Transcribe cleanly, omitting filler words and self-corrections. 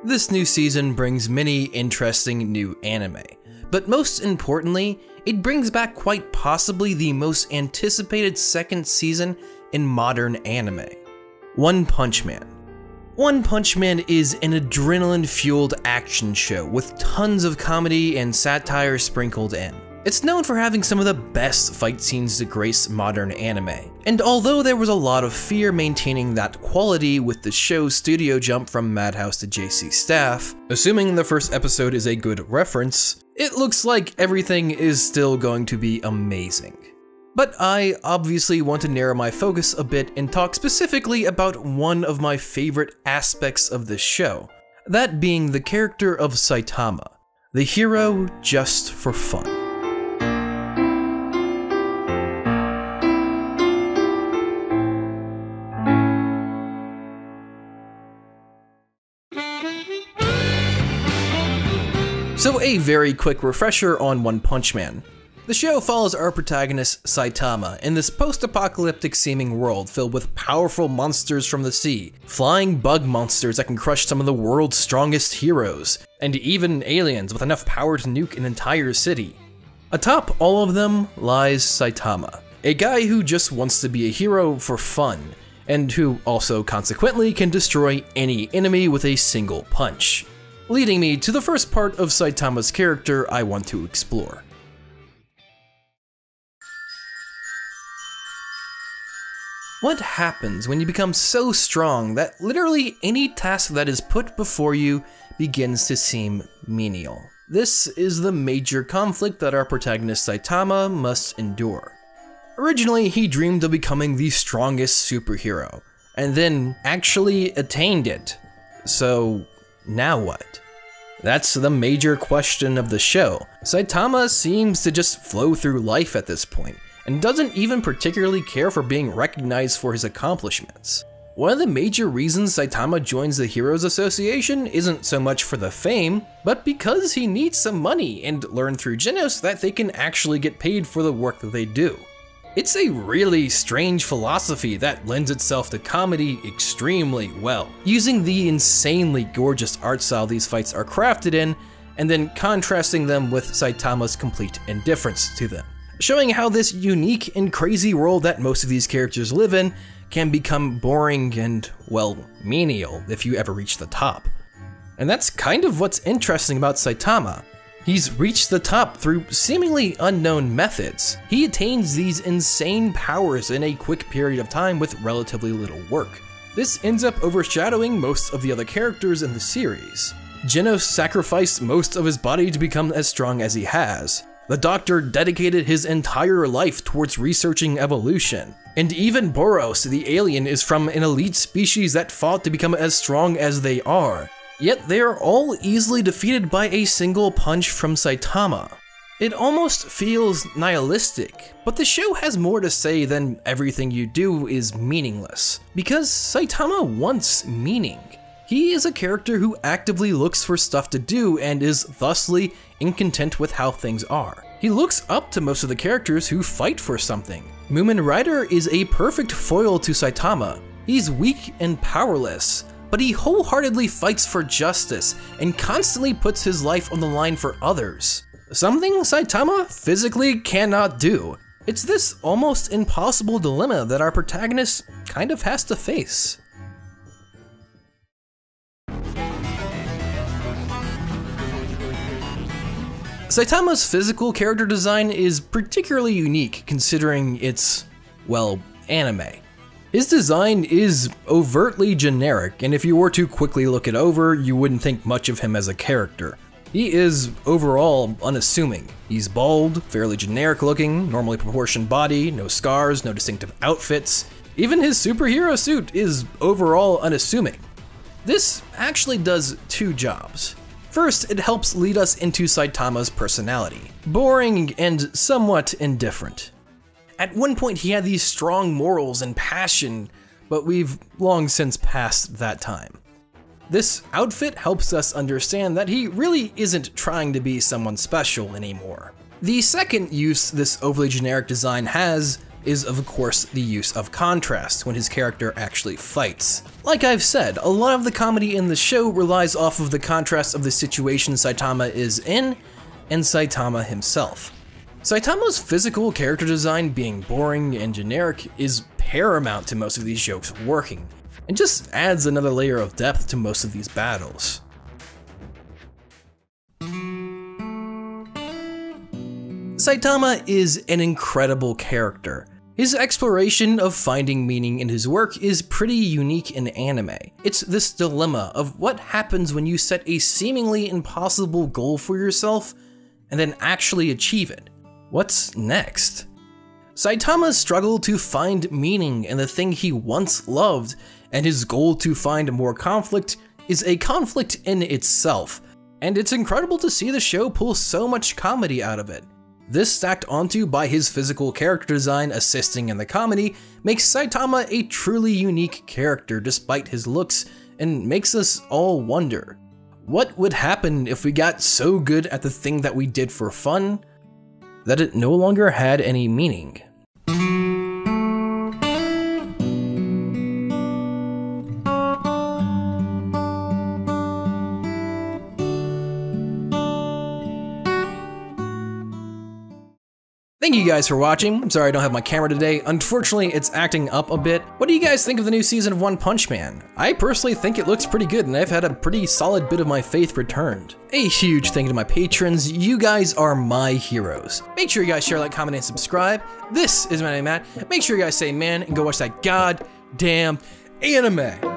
This new season brings many interesting new anime, but most importantly, it brings back quite possibly the most anticipated second season in modern anime. One Punch Man. One Punch Man is an adrenaline-fueled action show with tons of comedy and satire sprinkled in. It's known for having some of the best fight scenes to grace modern anime, and although there was a lot of fear maintaining that quality with the show's studio jump from Madhouse to JC Staff, assuming the first episode is a good reference, it looks like everything is still going to be amazing. But I obviously want to narrow my focus a bit and talk specifically about one of my favorite aspects of this show, that being the character of Saitama, the hero just for fun. So a very quick refresher on One Punch Man. The show follows our protagonist Saitama in this post-apocalyptic seeming world filled with powerful monsters from the sea, flying bug monsters that can crush some of the world's strongest heroes, and even aliens with enough power to nuke an entire city. Atop all of them lies Saitama, a guy who just wants to be a hero for fun, and who also consequently can destroy any enemy with a single punch. Leading me to the first part of Saitama's character I want to explore. What happens when you become so strong that literally any task that is put before you begins to seem menial? This is the major conflict that our protagonist Saitama must endure. Originally, he dreamed of becoming the strongest superhero, and then actually attained it. So now what? That's the major question of the show. Saitama seems to just flow through life at this point, and doesn't even particularly care for being recognized for his accomplishments. One of the major reasons Saitama joins the Heroes Association isn't so much for the fame, but because he needs some money and learn through Genos that they can actually get paid for the work that they do. It's a really strange philosophy that lends itself to comedy extremely well, using the insanely gorgeous art style these fights are crafted in, and then contrasting them with Saitama's complete indifference to them, showing how this unique and crazy world that most of these characters live in can become boring and, well, menial if you ever reach the top. And that's kind of what's interesting about Saitama. He's reached the top through seemingly unknown methods. He attains these insane powers in a quick period of time with relatively little work. This ends up overshadowing most of the other characters in the series. Genos sacrificed most of his body to become as strong as he has. The Doctor dedicated his entire life towards researching evolution. And even Boros, the alien, is from an elite species that fought to become as strong as they are. Yet they are all easily defeated by a single punch from Saitama. It almost feels nihilistic, but the show has more to say than everything you do is meaningless, because Saitama wants meaning. He is a character who actively looks for stuff to do and is thusly incontent with how things are. He looks up to most of the characters who fight for something. Moomin Rider is a perfect foil to Saitama. He's weak and powerless, but he wholeheartedly fights for justice and constantly puts his life on the line for others. Something Saitama physically cannot do. It's this almost impossible dilemma that our protagonist kind of has to face. Saitama's physical character design is particularly unique considering it's, well, anime. His design is overtly generic, and if you were to quickly look it over, you wouldn't think much of him as a character. He is overall unassuming. He's bald, fairly generic looking, normally proportioned body, no scars, no distinctive outfits. Even his superhero suit is overall unassuming. This actually does two jobs. First, it helps lead us into Saitama's personality. Boring and somewhat indifferent. At one point he had these strong morals and passion, but we've long since passed that time. This outfit helps us understand that he really isn't trying to be someone special anymore. The second use this overly generic design has is of course the use of contrast when his character actually fights. Like I've said, a lot of the comedy in the show relies off of the contrast of the situation Saitama is in and Saitama himself. Saitama's physical character design being boring and generic is paramount to most of these jokes working, and just adds another layer of depth to most of these battles. Saitama is an incredible character. His exploration of finding meaning in his work is pretty unique in anime. It's this dilemma of what happens when you set a seemingly impossible goal for yourself and then actually achieve it. What's next? Saitama's struggle to find meaning in the thing he once loved and his goal to find more conflict is a conflict in itself, and it's incredible to see the show pull so much comedy out of it. This, stacked onto by his physical character design assisting in the comedy, makes Saitama a truly unique character despite his looks, and makes us all wonder, what would happen if we got so good at the thing that we did for fun that it no longer had any meaning? Thank you guys for watching. I'm sorry I don't have my camera today. Unfortunately, it's acting up a bit. What do you guys think of the new season of One Punch Man? I personally think it looks pretty good, and I've had a pretty solid bit of my faith returned. A huge thank you to my patrons. You guys are my heroes. Make sure you guys share, like, comment, and subscribe. This is Manime Matt. Make sure you guys say man and go watch that goddamn anime.